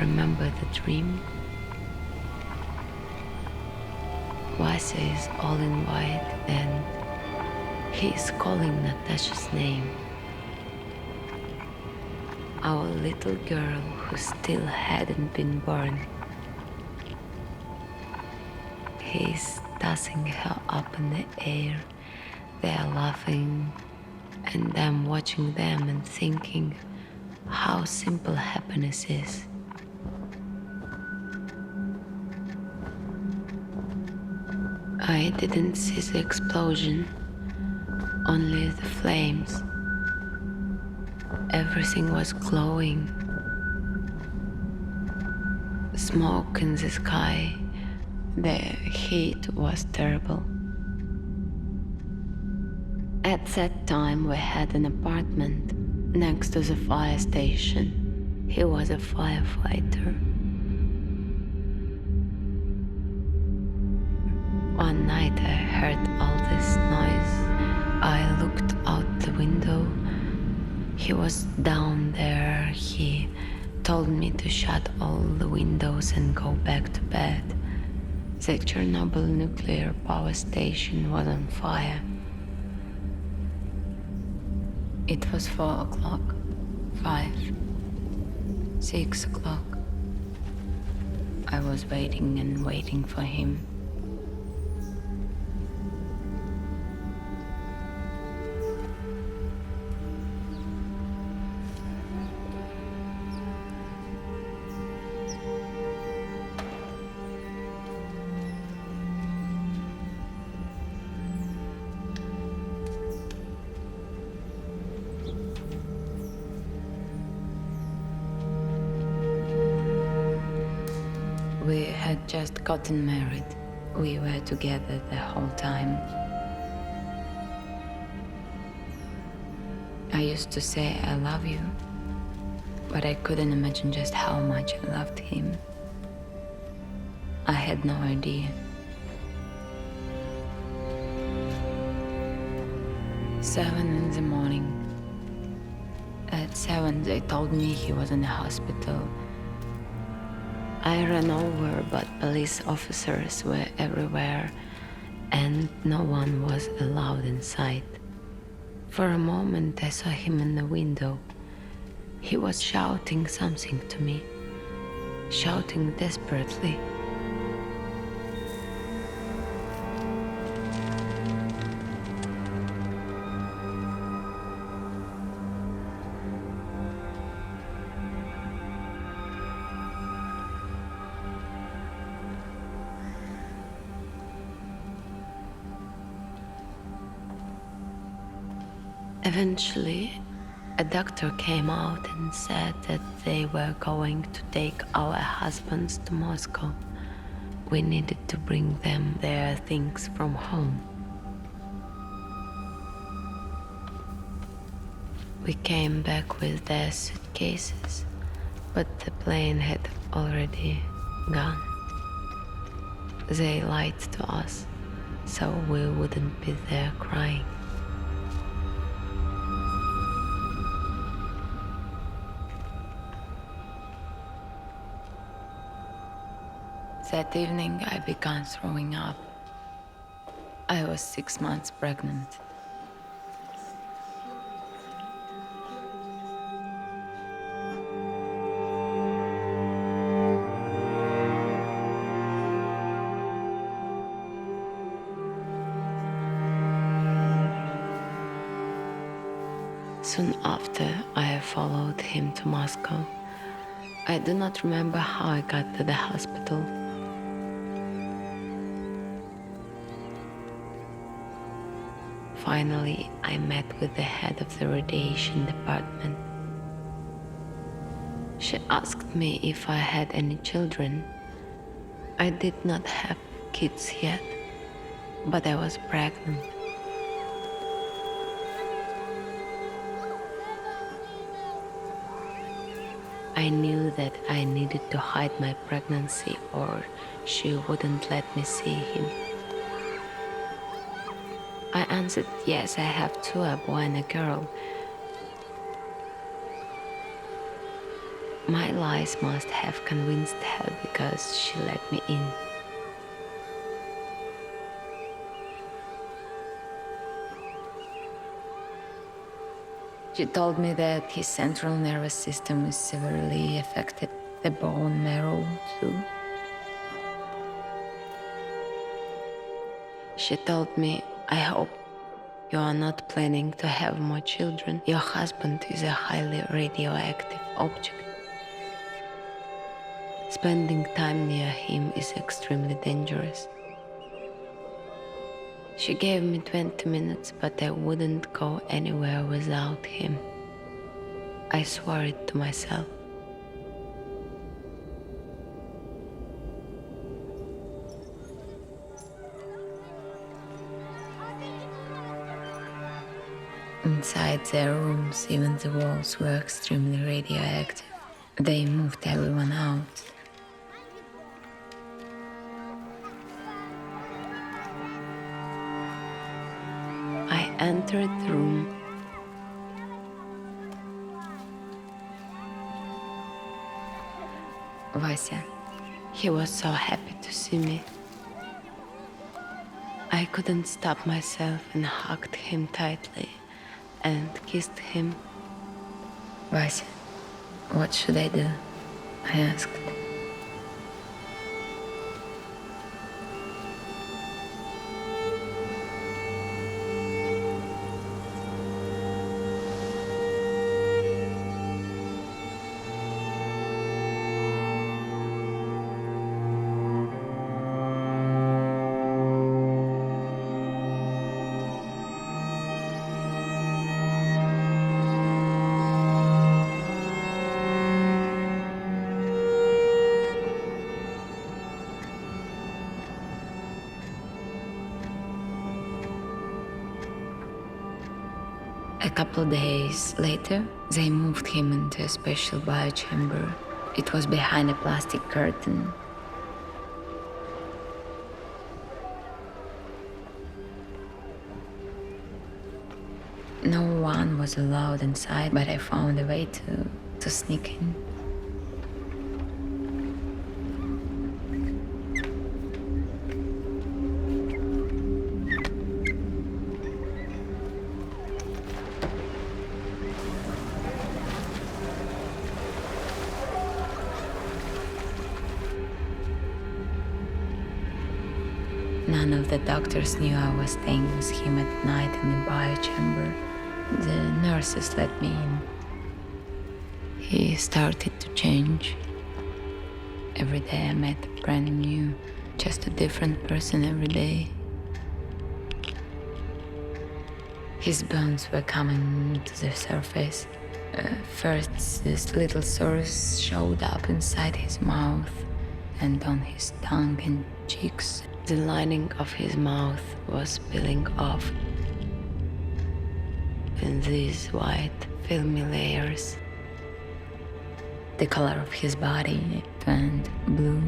remember the dream? Vasya is all in white and he is calling Natasha's name. Our little girl who still hadn't been born. He is tossing her up in the air. They are laughing, and I'm watching them and thinking how simple happiness is. I didn't see the explosion, only the flames. Everything was glowing. Smoke in the sky. The heat was terrible. At that time we had an apartment next to the fire station. He was a firefighter. One night I heard all this noise. I looked out the window. He was down there. He told me to shut all the windows and go back to bed. The Chernobyl nuclear power station was on fire. It was 4 o'clock, 5, 6 o'clock. I was waiting and waiting for him. We had just gotten married. We were together the whole time. I used to say I love you, but I couldn't imagine just how much I loved him. I had no idea. 7 in the morning. At 7 they told me he was in the hospital. I ran over, but police officers were everywhere and no one was allowed inside. For a moment I saw him in the window. He was shouting something to me, shouting desperately. Eventually, a doctor came out and said that they were going to take our husbands to Moscow. We needed to bring them their things from home. We came back with their suitcases, but the plane had already gone. They lied to us, so we wouldn't be there crying. That evening, I began throwing up. I was 6 months pregnant. Soon after, I followed him to Moscow. I do not remember how I got to the hospital. Finally, I met with the head of the radiation department. She asked me if I had any children. I did not have kids yet, but I was pregnant. I knew that I needed to hide my pregnancy or she wouldn't let me see him. I answered, yes, I have two, a boy and a girl. My lies must have convinced her because she let me in. She told me that his central nervous system is severely affected, the bone marrow too. She told me, I hope you are not planning to have more children. Your husband is a highly radioactive object. Spending time near him is extremely dangerous. She gave me 20 minutes, but I wouldn't go anywhere without him. I swore it to myself. Inside their rooms, even the walls were extremely radioactive. They moved everyone out. I entered the room. Vasya, he was so happy to see me. I couldn't stop myself and hugged him tightly and kissed him. Vasya, what should I do? I asked. A couple days later, they moved him into a special biochamber. It was behind a plastic curtain. No one was allowed inside, but I found a way to sneak in. None of the doctors knew I was staying with him at night in the biochamber. The nurses let me in. He started to change. Every day I met brand new, just a different person every day. His bones were coming to the surface. First, these little sores showed up inside his mouth and on his tongue and cheeks. The lining of his mouth was peeling off in these white, filmy layers. The color of his body turned blue,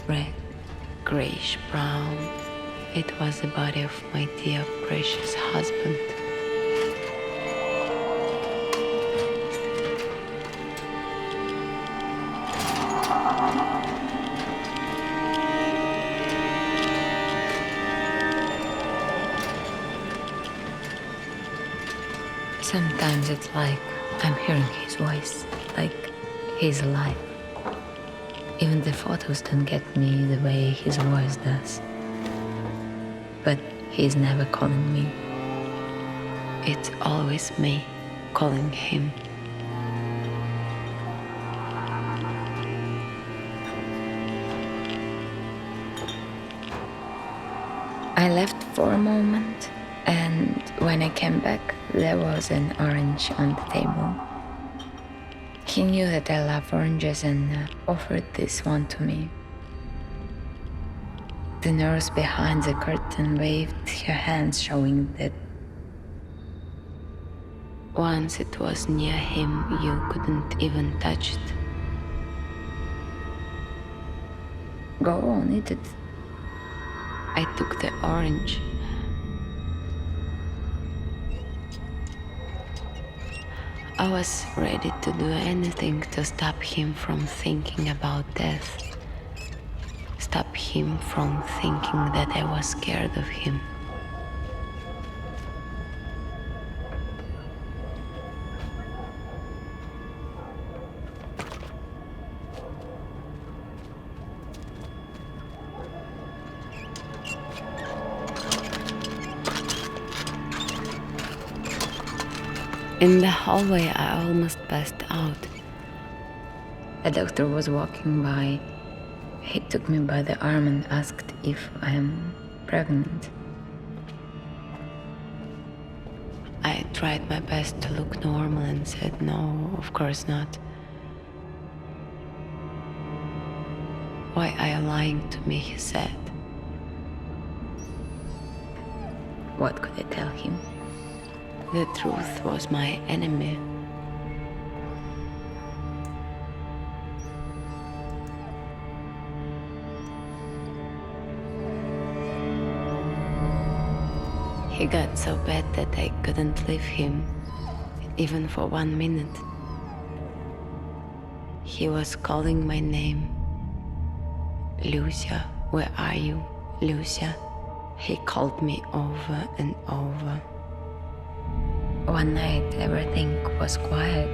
red, grayish brown. It was the body of my dear, precious husband. Sometimes it's like I'm hearing his voice, like he's alive. Even the photos don't get me the way his voice does. But he's never calling me. It's always me calling him. I left for a moment, and when I came back, there was an orange on the table. He knew that I love oranges and offered this one to me. The nurse behind the curtain waved her hands, showing that once it was near him, you couldn't even touch it. Go on, eat it. I took the orange. I was ready to do anything to stop him from thinking about death. Stop him from thinking that I was scared of him. In the hallway, I almost passed out. A doctor was walking by. He took me by the arm and asked if I am pregnant. I tried my best to look normal and said, "No, of course not." "Why are you lying to me?" he said. What could I tell him? The truth was my enemy. He got so bad that I couldn't leave him, even for 1 minute. He was calling my name. "Lucia, where are you? Lucia?" He called me over and over. One night, everything was quiet.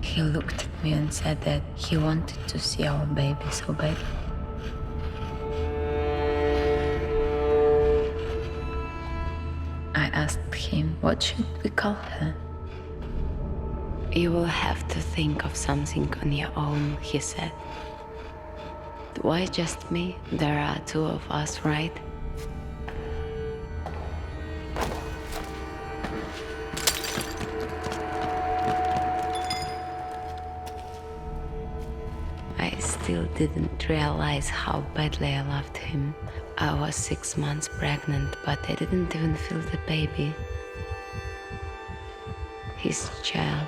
He looked at me and said that he wanted to see our baby so bad. I asked him, "What should we call her?" "You will have to think of something on your own," he said. "Why just me? There are 2 of us, right?" I still didn't realize how badly I loved him. I was 6 months pregnant, but I didn't even feel the baby. His child.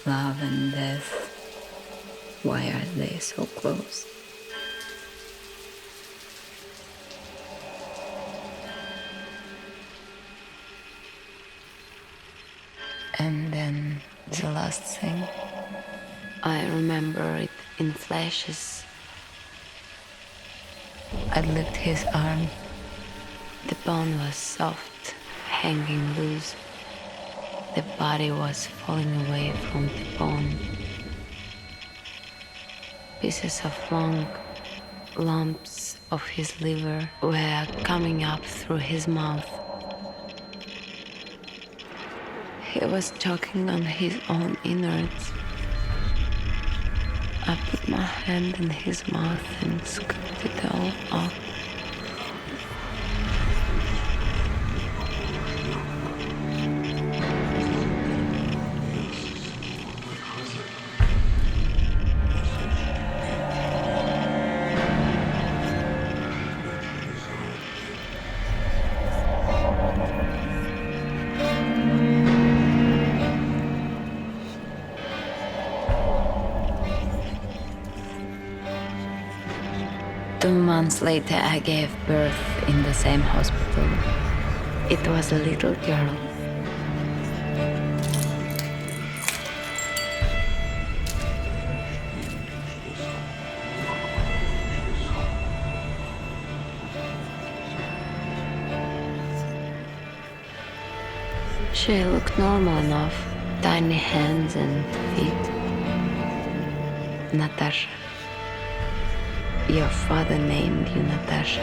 Love and death, why are they so close? And then the last thing, I remember it in flashes. I licked his arm. The bone was soft, hanging loose. The body was falling away from the bone. Pieces of long lumps of his liver were coming up through his mouth. He was choking on his own innards. I put my hand in his mouth and scooped it all up. Two months later, I gave birth in the same hospital. It was a little girl. She looked normal enough, tiny hands and feet. Natasha. Your father named you Natasha.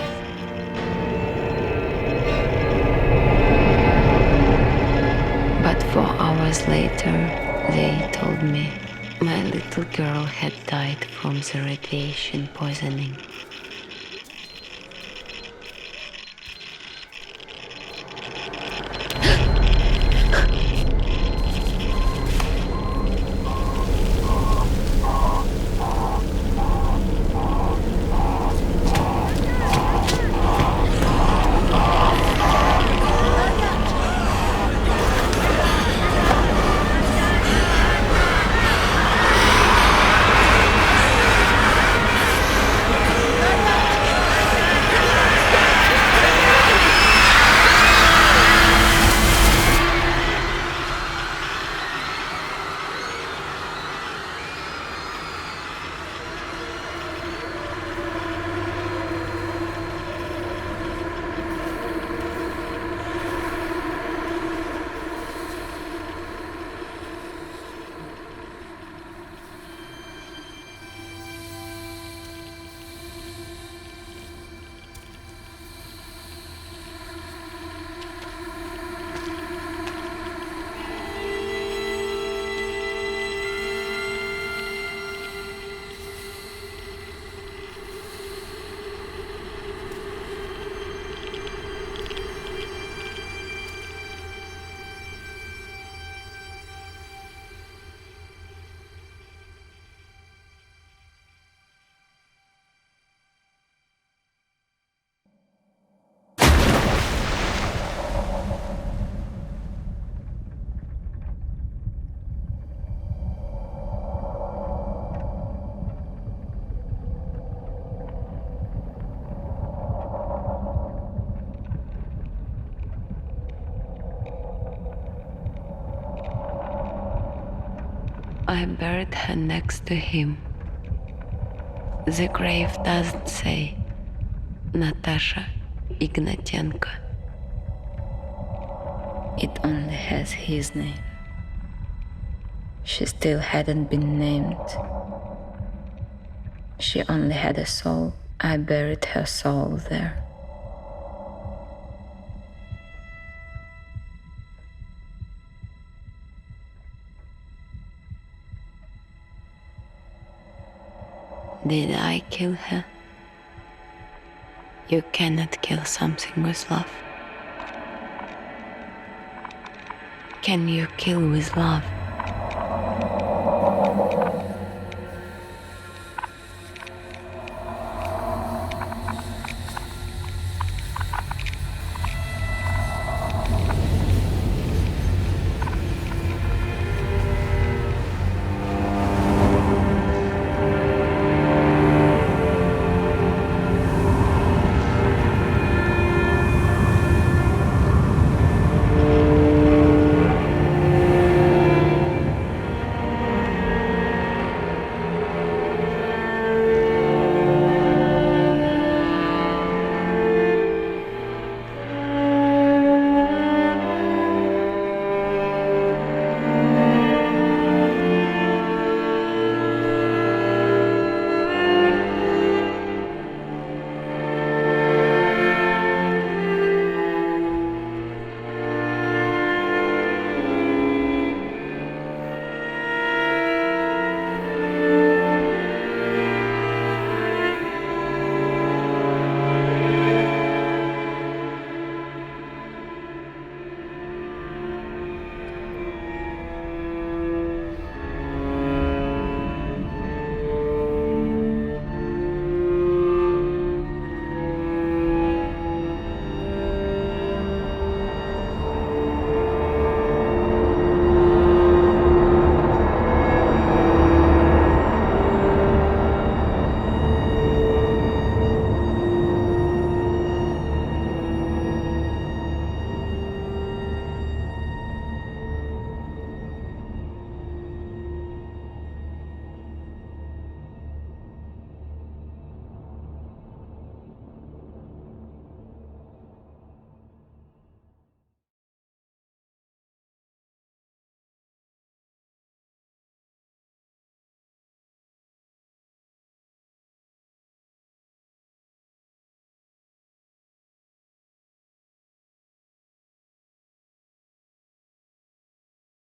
But 4 hours later, they told me my little girl had died from the radiation poisoning. I buried her next to him. The grave doesn't say Natasha Ignatenko. It only has his name. She still hadn't been named. She only had a soul. I buried her soul there. Did I kill her? You cannot kill something with love. Can you kill with love?